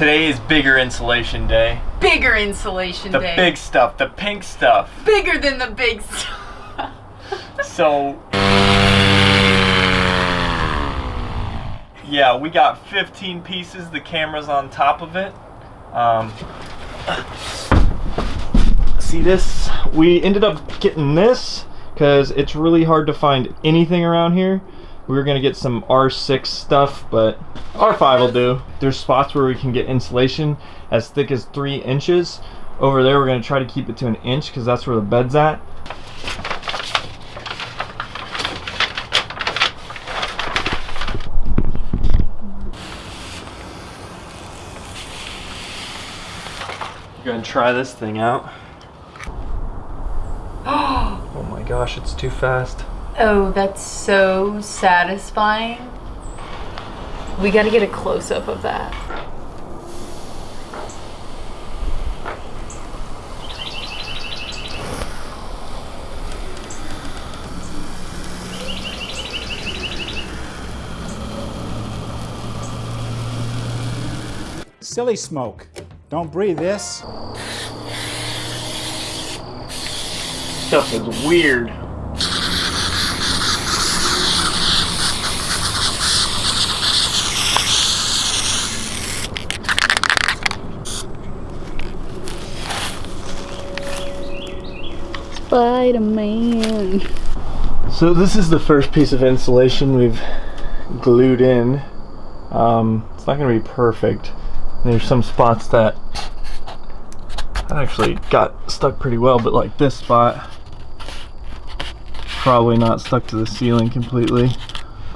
Today is bigger insulation day. Bigger insulation day. The big stuff, the pink stuff. Bigger than the big stuff. So, yeah, we got 15 pieces. The camera's on top of it. See this? We ended up getting this because it's really hard to find anything around here. We were gonna get some R6 stuff, but R5 will do. There's spots where we can get insulation as thick as 3 inches. Over there, we're gonna try to keep it to 1 inch because that's where the bed's at. We're gonna try this thing out. Oh my gosh, it's too fast. Oh, that's so satisfying. We gotta get a close-up of that. Silly smoke. Don't breathe this. Stuff is weird. Spider-Man. So this is the first piece of insulation we've glued in. It's not going to be perfect. There's some spots that actually got stuck pretty well, but like this spot, probably not stuck to the ceiling completely.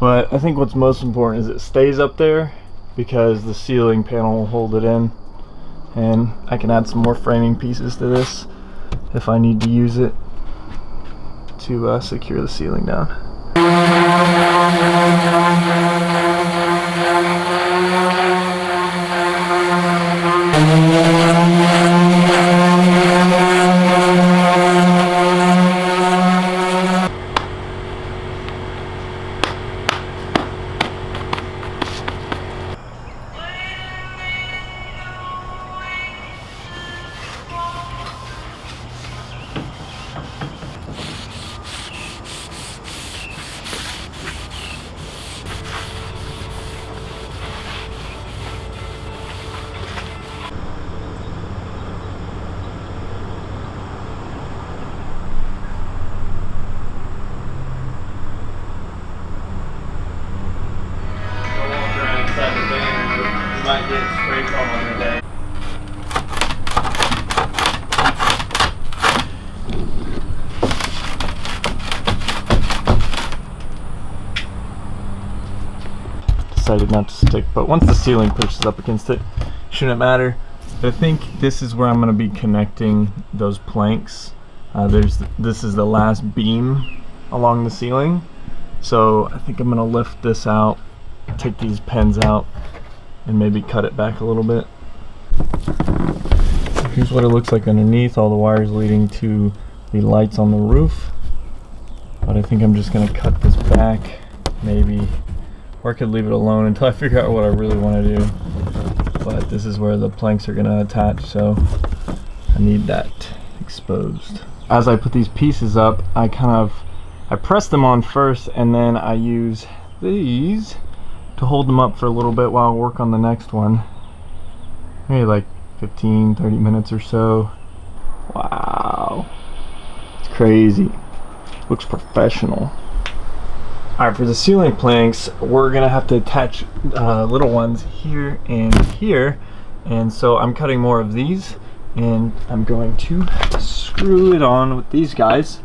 But I think what's most important is it stays up there because the ceiling panel will hold it in. And I can add some more framing pieces to this if I need to use it to secure the ceiling down. Might get spray foam on your day. Decided not to stick, but once the ceiling pushes up against it, shouldn't matter. But I think this is where I'm going to be connecting those planks. This is the last beam along the ceiling, so I think I'm going to lift this out, take these pins out, and maybe cut it back a little bit. Here's what it looks like underneath, all the wires leading to the lights on the roof. But I think I'm just gonna cut this back, maybe, or I could leave it alone until I figure out what I really want to do. But this is where the planks are gonna attach, so I need that exposed. As I put these pieces up, I press them on first, and then I use these to hold them up for a little bit while I work on the next one. Maybe like 15-30 minutes or so. Wow, it's crazy. Looks professional. Alright, for the ceiling planks, we're gonna have to attach little ones here and here, and so I'm cutting more of these, and I'm going to screw it on with these guys.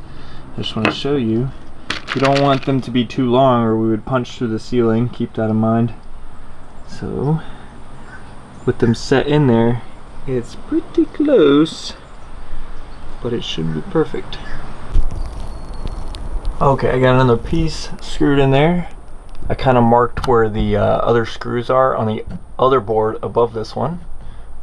I just want to show you. You don't want them to be too long or we would punch through the ceiling. Keep that in mind. So with them set in there, it's pretty close, but it should be perfect. Okay, I got another piece screwed in there. I kind of marked where the other screws are on the other board above this one,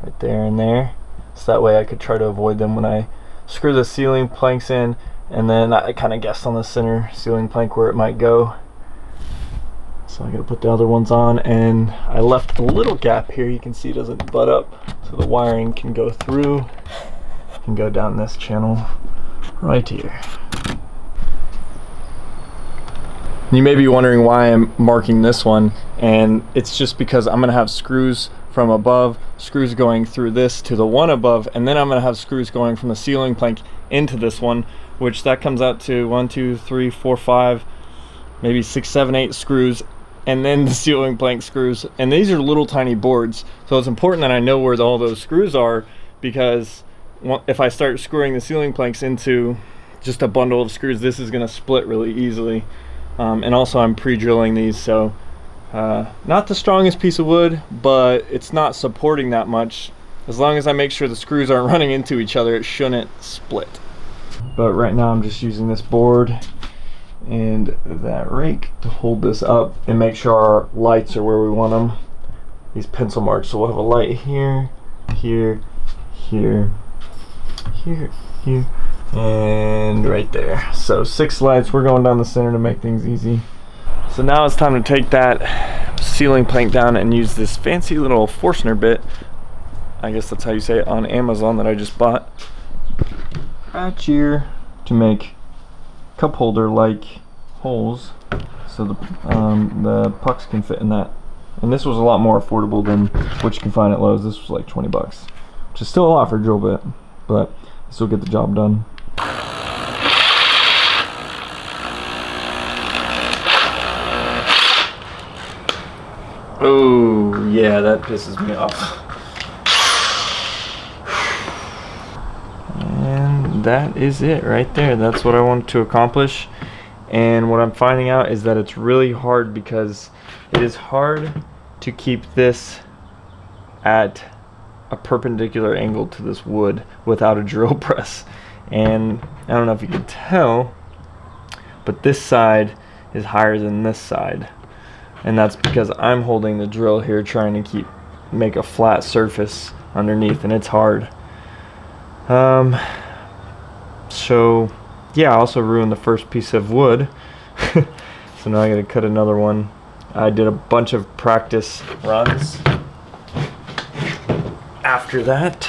right there and there, so that way I could try to avoid them when I screw the ceiling planks in. And then I kind of guessed on the center ceiling plank where it might go. So I gotta put the other ones on, and I left a little gap here. You can see it doesn't butt up, so the wiring can go through and go down this channel right here. You may be wondering why I'm marking this one, and it's just because I'm gonna have screws from above, screws going through this to the one above, and then I'm gonna have screws going from the ceiling plank into this one, which that comes out to 1, 2, 3, 4, 5, maybe 6, 7, 8 screws, and then the ceiling plank screws. And these are little tiny boards, so it's important that I know where all those screws are, because if I start screwing the ceiling planks into just a bundle of screws, this is gonna split really easily. And also I'm pre-drilling these, so not the strongest piece of wood, but it's not supporting that much. As long as I make sure the screws aren't running into each other, it shouldn't split. But right now I'm just using this board and that rake to hold this up and make sure our lights are where we want them. These pencil marks, so we'll have a light here, here, here, here, here, and right there. So 6 lights. We're going down the center to make things easy. So now it's time to take that ceiling plank down and use this fancy little Forstner bit, I guess that's how you say it, on Amazon that I just bought, right here, to make cup holder like holes so the pucks can fit in that. And this was a lot more affordable than what you can find at Lowe's. This was like 20 bucks, which is still a lot for a drill bit, but this will get the job done. Oh yeah, that pisses me off. And that is it right there. That's what I wanted to accomplish. And what I'm finding out is that it's really hard, because it is hard to keep this at a perpendicular angle to this wood without a drill press. And I don't know if you can tell, but this side is higher than this side, and that's because I'm holding the drill here trying to make a flat surface underneath, and it's hard. So yeah, I also ruined the first piece of wood. So now I gotta cut another one. I did a bunch of practice runs after that,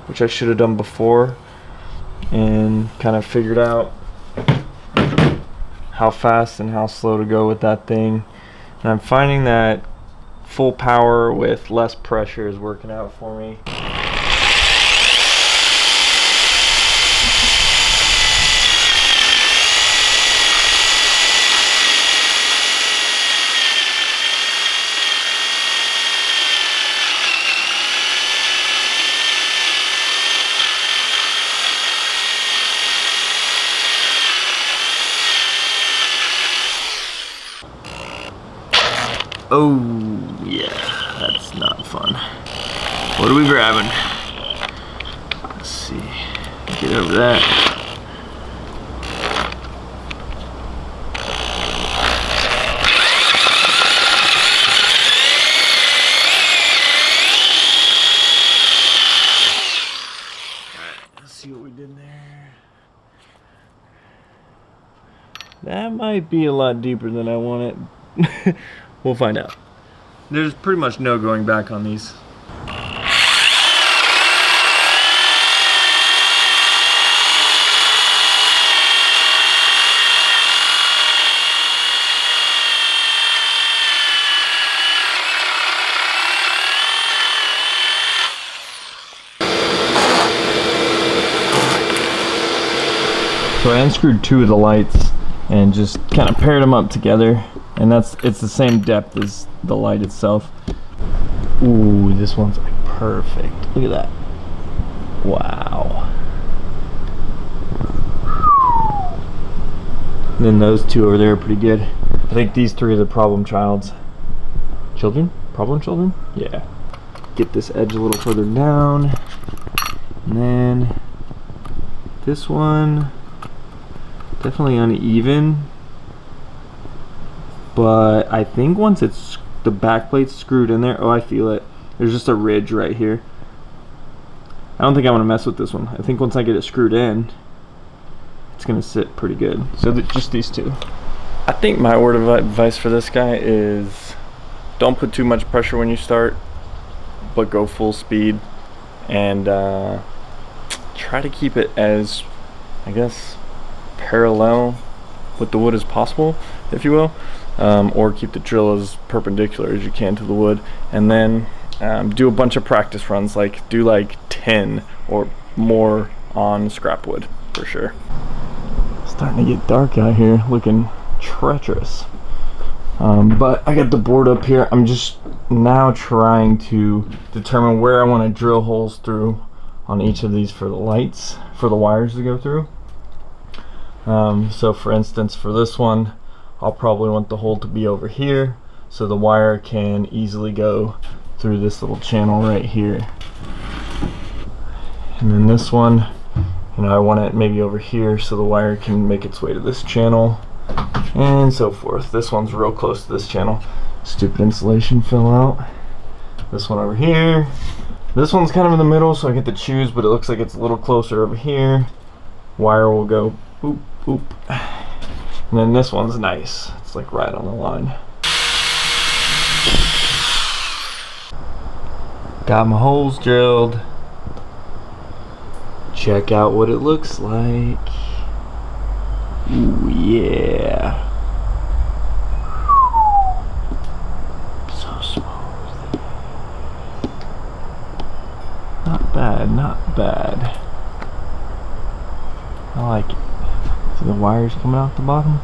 which I should have done before, and kind of figured out how fast and how slow to go with that thing. And I'm finding that full power with less pressure is working out for me. Oh yeah, that's not fun. What are we grabbing? Let's see. Get over that. Alright, let's see what we did there. That might be a lot deeper than I want it. We'll find out. There's pretty much no going back on these. So I unscrewed 2 of the lights and just kind of paired them up together. And it's the same depth as the light itself. Ooh, this one's like perfect. Look at that. Wow. And then those 2 over there are pretty good. I think these 3 are the problem childs. Children? Problem children? Yeah. Get this edge a little further down. And then this one, definitely uneven. But I think once it's the back plate's screwed in there, oh, I feel it. There's just a ridge right here. I don't think I want to mess with this one. I think once I get it screwed in, it's gonna sit pretty good. So just these 2. I think my word of advice for this guy is don't put too much pressure when you start, but go full speed, and try to keep it as, I guess, parallel with the wood as possible, if you will, or keep the drill as perpendicular as you can to the wood, and then do a bunch of practice runs, like do like 10 or more on scrap wood for sure. Starting to get dark out here, looking treacherous. But I got the board up here. I'm just now trying to determine where I want to drill holes through on each of these for the lights, for the wires to go through. So for instance, for this one, I'll probably want the hole to be over here so the wire can easily go through this little channel right here. And then this one, you know, I want it maybe over here so the wire can make its way to this channel, and so forth. This one's real close to this channel. Stupid insulation fell out. This one over here. This one's kind of in the middle, so I get to choose, but it looks like it's a little closer over here. Wire will go boop, boop. And then this one's nice. It's like right on the line. Got my holes drilled. Check out what it looks like. Ooh, yeah. So smooth. Not bad, not bad. I like it. See the wires coming out the bottom?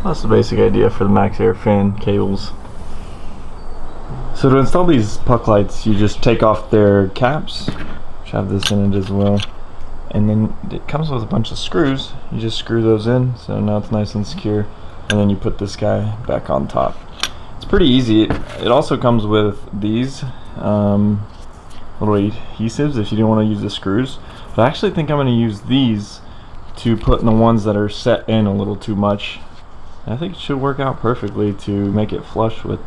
That's the basic idea for the max air fan cables. So to install these puck lights, you just take off their caps, which have this in it as well, and then it comes with a bunch of screws. You just screw those in, so now it's nice and secure, and then you put this guy back on top. It's pretty easy. It also comes with these little adhesives if you don't want to use the screws, but I actually think I'm going to use these to put in the ones that are set in a little too much. I think it should work out perfectly to make it flush with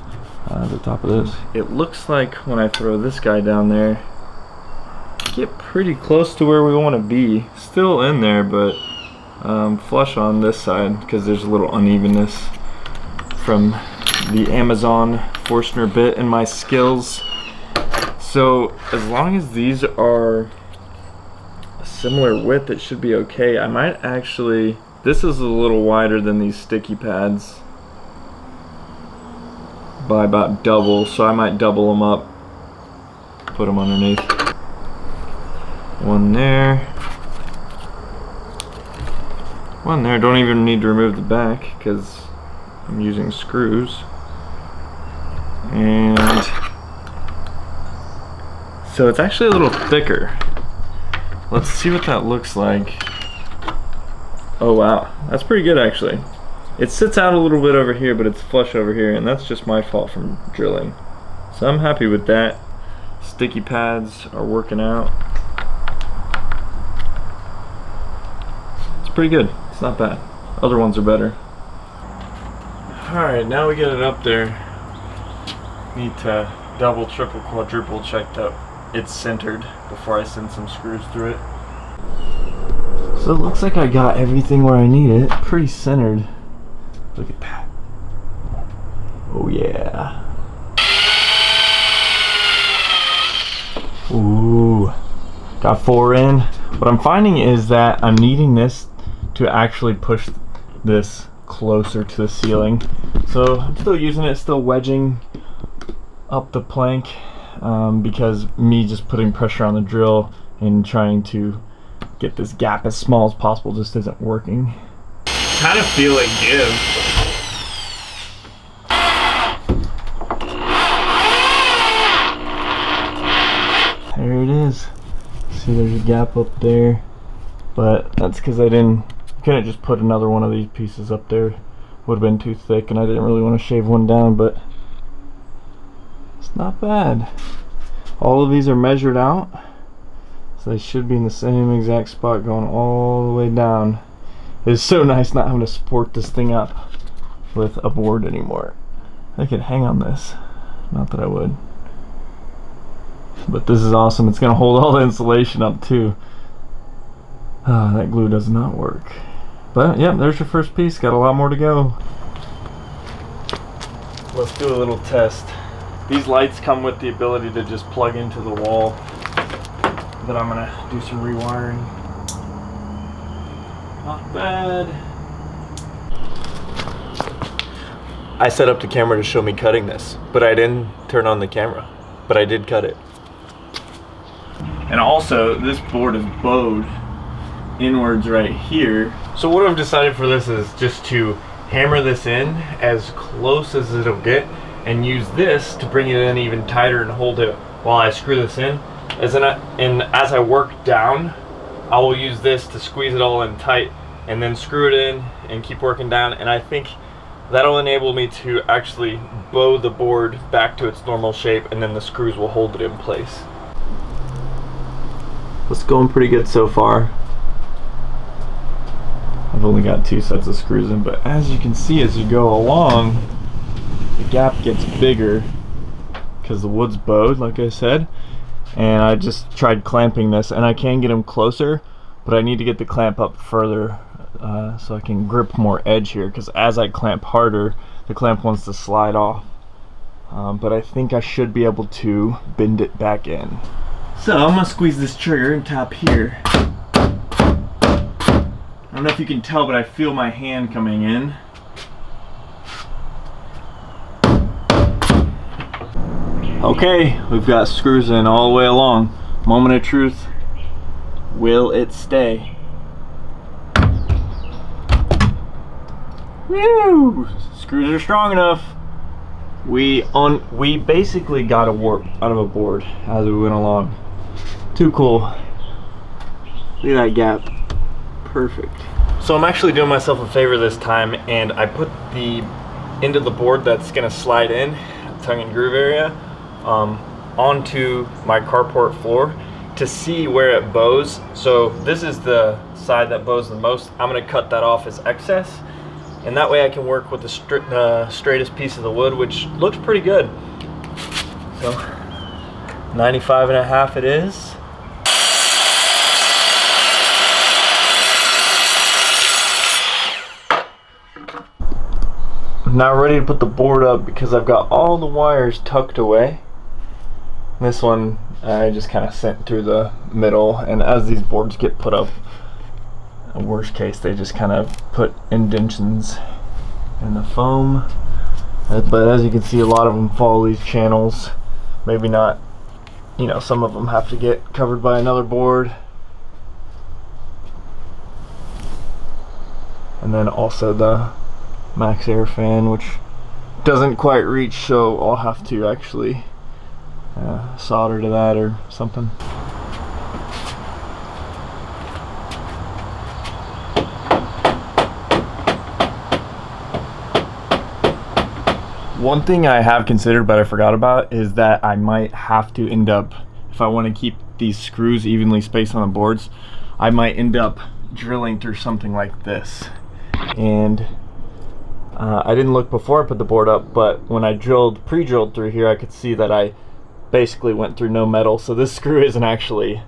the top of this. It looks like when I throw this guy down there, get pretty close to where we want to be. Still in there, but flush on this side because there's a little unevenness from the Amazon Forstner bit and my skills. So as long as these are a similar width, it should be okay. I might actually, this is a little wider than these sticky pads by about double, so I might double them up, put them underneath. One there, one there. Don't even need to remove the back because I'm using screws. And so it's actually a little thicker. Let's see what that looks like. Oh wow, that's pretty good actually. It sits out a little bit over here, but it's flush over here, and that's just my fault from drilling. So I'm happy with that. Sticky pads are working out. It's pretty good. It's not bad. Other ones are better. Alright, now we get it up there. Need to double, triple, quadruple check that it's centered before I send some screws through it. So it looks like I got everything where I need it. Pretty centered. Look at that. Oh yeah. Ooh. Got 4 in. What I'm finding is that I'm needing this to actually push this closer to the ceiling. So I'm still using it, still wedging up the plank because me just putting pressure on the drill and trying to get this gap as small as possible just isn't working. Kind of feel it give. There it is. See, there's a gap up there, but that's because I couldn't just put another one of these pieces up there. Would have been too thick, and I didn't really want to shave one down, but it's not bad. All of these are measured out, so they should be in the same exact spot going all the way down. It's so nice not having to support this thing up with a board anymore. I could hang on this. Not that I would. But this is awesome. It's going to hold all the insulation up too. That glue does not work. But yeah, there's your first piece. Got a lot more to go. Let's do a little test. These lights come with the ability to just plug into the wall, but I'm gonna do some rewiring. Not bad. I set up the camera to show me cutting this, but I didn't turn on the camera, but I did cut it. And also, this board is bowed inwards right here. So what I've decided for this is just to hammer this in as close as it'll get and use this to bring it in even tighter and hold it while I screw this in. And as I work down, I will use this to squeeze it all in tight and then screw it in and keep working down. And I think that'll enable me to actually bow the board back to its normal shape, and then the screws will hold it in place. It's going pretty good so far. I've only got 2 sets of screws in, but as you can see, as you go along, the gap gets bigger because the wood's bowed, like I said. And I just tried clamping this, and I can get them closer, but I need to get the clamp up further so I can grip more edge here, because as I clamp harder, the clamp wants to slide off. But I think I should be able to bend it back in. So I'm gonna squeeze this trigger and tap here. I don't know if you can tell, but I feel my hand coming in. Okay, we've got screws in all the way along. Moment of truth. Will it stay? Woo! Screws are strong enough. We basically got a warp out of a board as we went along. Too cool. Look at that gap. Perfect. So I'm actually doing myself a favor this time, and I put the end of the board that's gonna slide in, tongue and groove area, onto my carport floor to see where it bows. So this is the side that bows the most. I'm gonna cut that off as excess, and that way I can work with the straightest piece of the wood, which looks pretty good. So 95.5 it is. Now ready to put the board up because I've got all the wires tucked away. This one I just kind of sent through the middle, and as these boards get put up, in worst case they just kind of put indentions in the foam. But as you can see, a lot of them follow these channels. Maybe not, you know, some of them have to get covered by another board. And then also the max air fan, which doesn't quite reach, so I'll have to actually solder to that or something. One thing I have considered but I forgot about is that I might have to end up, if I want to keep these screws evenly spaced on the boards, I might end up drilling through something like this. And I didn't look before I put the board up, but when I pre-drilled through here, I could see that I basically went through no metal. So this screw isn't actually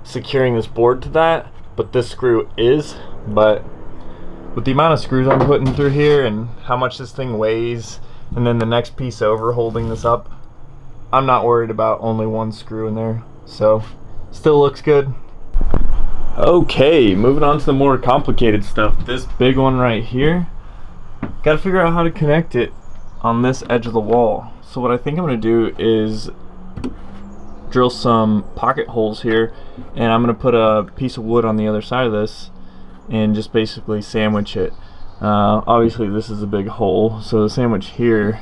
securing this board to that, but this screw is. But with the amount of screws I'm putting through here and how much this thing weighs, and then the next piece over holding this up, I'm not worried about only one screw in there. So still looks good. Okay, moving on to the more complicated stuff. This big one right here, got to figure out how to connect it on this edge of the wall. So what I think I'm going to do is drill some pocket holes here, and I'm going to put a piece of wood on the other side of this and just basically sandwich it. Obviously this is a big hole, so the sandwich here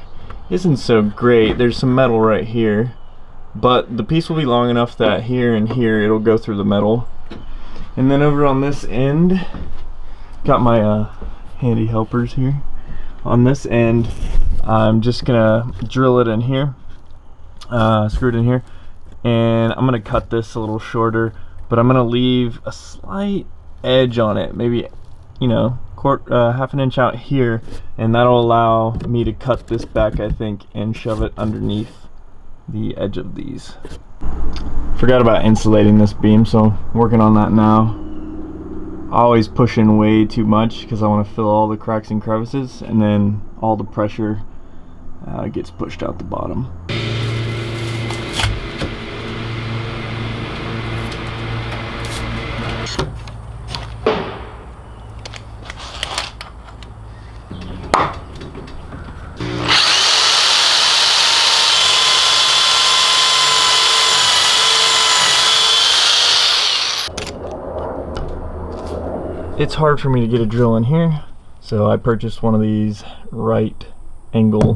isn't so great. There's some metal right here, but the piece will be long enough that here and here it'll go through the metal. And then over on this end, got my handy helpers here. On this end, I'm just gonna drill it in here, screw it in here, and I'm gonna cut this a little shorter, but I'm gonna leave a slight edge on it, maybe, you know, half an inch out here, and that'll allow me to cut this back, I think, and shove it underneath the edge of these. Forgot about insulating this beam, so I'm working on that now. always push in way too much because I want to fill all the cracks and crevices, and then all the pressure gets pushed out the bottom. It's hard for me to get a drill in here, so I purchased one of these right angle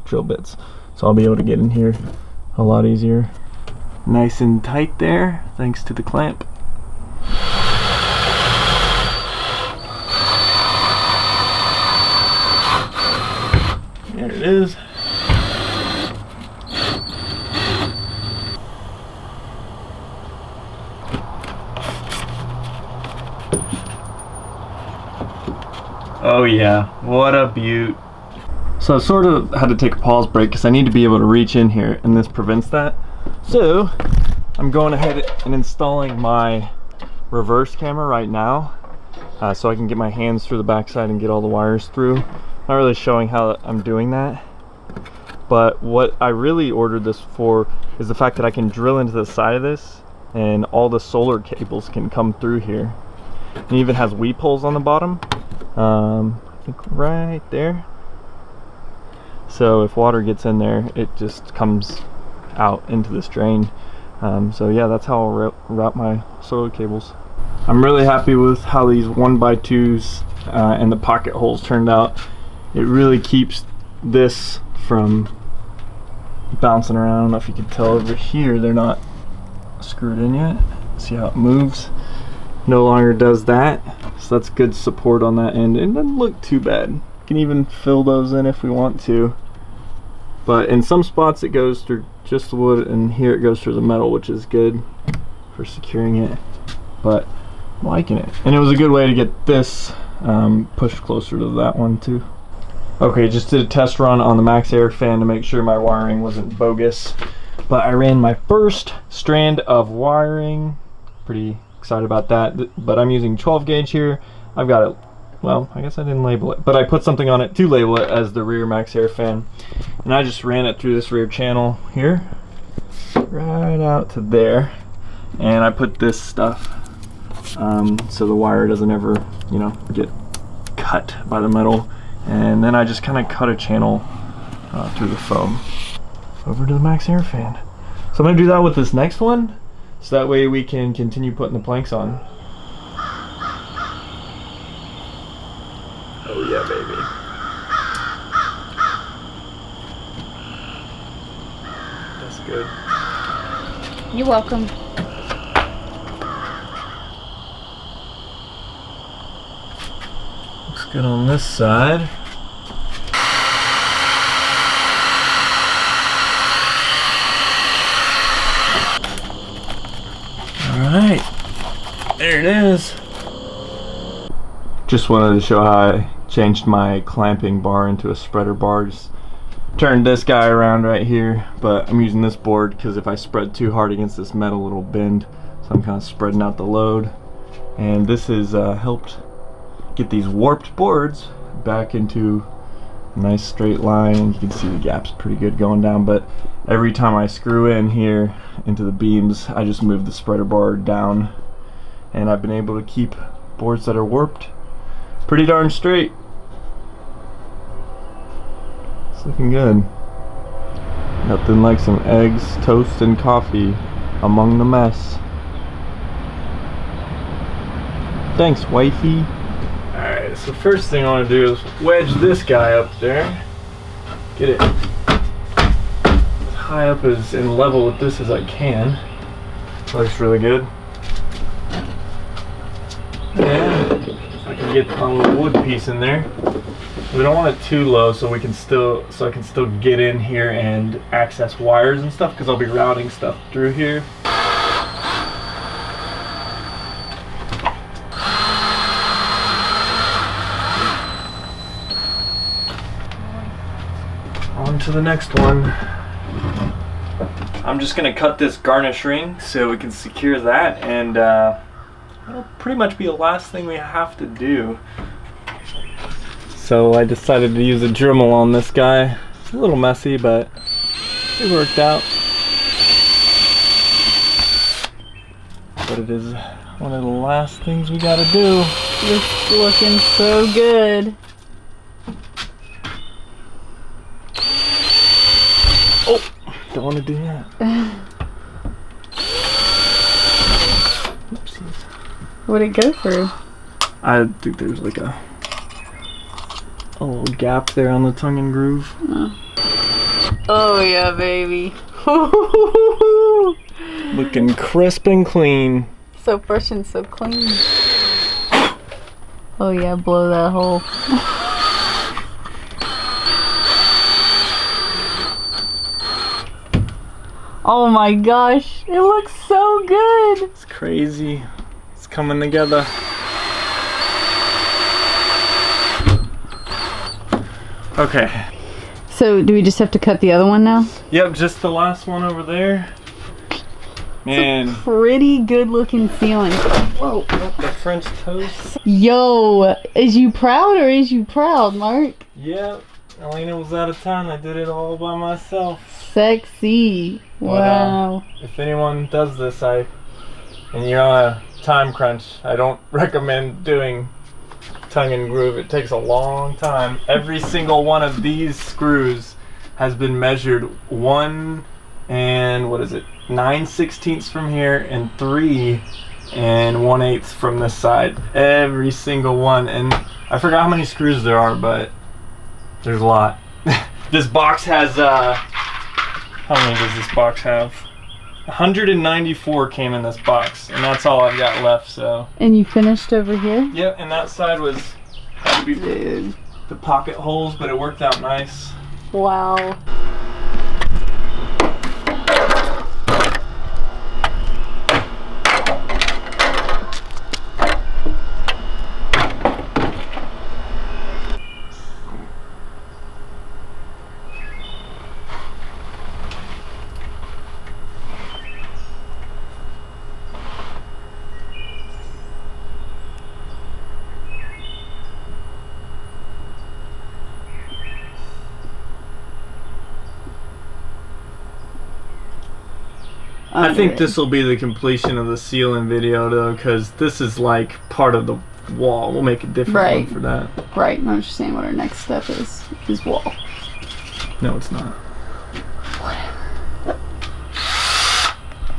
drill bits, so I'll be able to get in here a lot easier. Nice and tight there, thanks to the clamp. There it is. Oh yeah, what a beaut. So I sort of had to take a pause break because I need to be able to reach in here, and this prevents that. So I'm going ahead and installing my reverse camera right now, so I can get my hands through the backside and get all the wires through. Not really showing how I'm doing that, but what I really ordered this for is the fact that I can drill into the side of this and all the solar cables can come through here. It even has weep holes on the bottom. I think right there. So if water gets in there, it just comes out into this drain. So yeah, that's how I'll route my solar cables. I'm really happy with how these 1x2s and the pocket holes turned out. It really keeps this from bouncing around. I don't know if you can tell over here, they're not screwed in yet. See how it moves? No longer does that, so that's good support on that end. It doesn't look too bad. You can even fill those in if we want to, but in some spots it goes through just the wood, and here it goes through the metal, which is good for securing it. But I'm liking it, and it was a good way to get this pushed closer to that one too. Okay, just did a test run on the Max Air fan to make sure my wiring wasn't bogus, but I ran my first strand of wiring. Pretty excited about that, but I'm using 12 gauge here. I've got it, well, I guess I didn't label it, but I put something on it to label it as the rear Max Air fan, and I just ran it through this rear channel here right out to there, and I put this stuff so the wire doesn't ever, you know, get cut by the metal, and then I just kind of cut a channel through the foam over to the Max Air fan. So I'm gonna do that with this next one, so that way we can continue putting the planks on. Oh yeah, baby. That's good. You're welcome. Looks good on this side. Alright, there it is. Just wanted to show how I changed my clamping bar into a spreader bar. Just turned this guy around right here, but I'm using this board because if I spread too hard against this metal it'll bend, so I'm kind of spreading out the load. And this has helped get these warped boards back into a nice straight line. You can see the gaps pretty good going down, but every time I screw in here into the beams I just move the spreader bar down, and I've been able to keep boards that are warped pretty darn straight. It's looking good. Nothing like some eggs, toast, and coffee among the mess. Thanks, wifey. Alright, so first thing I want to do is wedge this guy up there. Get it as high up as and level with this as I can. Looks really good. And if I can get a little wood piece in there. We don't want it too low, so I can still get in here and access wires and stuff, because I'll be routing stuff through here. On to the next one. I'm just gonna cut this garnish ring so we can secure that, and that'll pretty much be the last thing we have to do. So I decided to use a Dremel on this guy. It's a little messy, but it worked out. But it is one of the last things we gotta do. It's looking so good. Oh, don't want to do that. Oopsies. What'd it go through? I think there's like a little gap there on the tongue and groove. Oh yeah, baby. Looking crisp and clean. So fresh and so clean. Oh yeah, blow that hole. Oh my gosh, it looks so good. It's crazy. It's coming together. Okay. So do we just have to cut the other one now? Yep, just the last one over there. Man. Pretty good looking ceiling. Whoa, the French toast. Yo, is you proud or is you proud, Mark? Yep. Elena was out of town. I did it all by myself. Sexy. Wow. But, if anyone does this, and you're on a time crunch, I don't recommend doing tongue and groove. It takes a long time. Every single one of these screws has been measured 1 and 9/16 from here and 3 and 1/8 from this side. Every single one. And I forgot how many screws there are, but there's a lot. This box has how many does this box have? 194 came in this box, and that's all I've got left. So. And you finished over here? Yep, and that side had to be Dude. the pocket holes, but it worked out nice. Wow. I think this will be the completion of the ceiling video though, because this is like part of the wall. We'll make a different one for that. Right, I'm just saying what our next step is wall. No, it's not.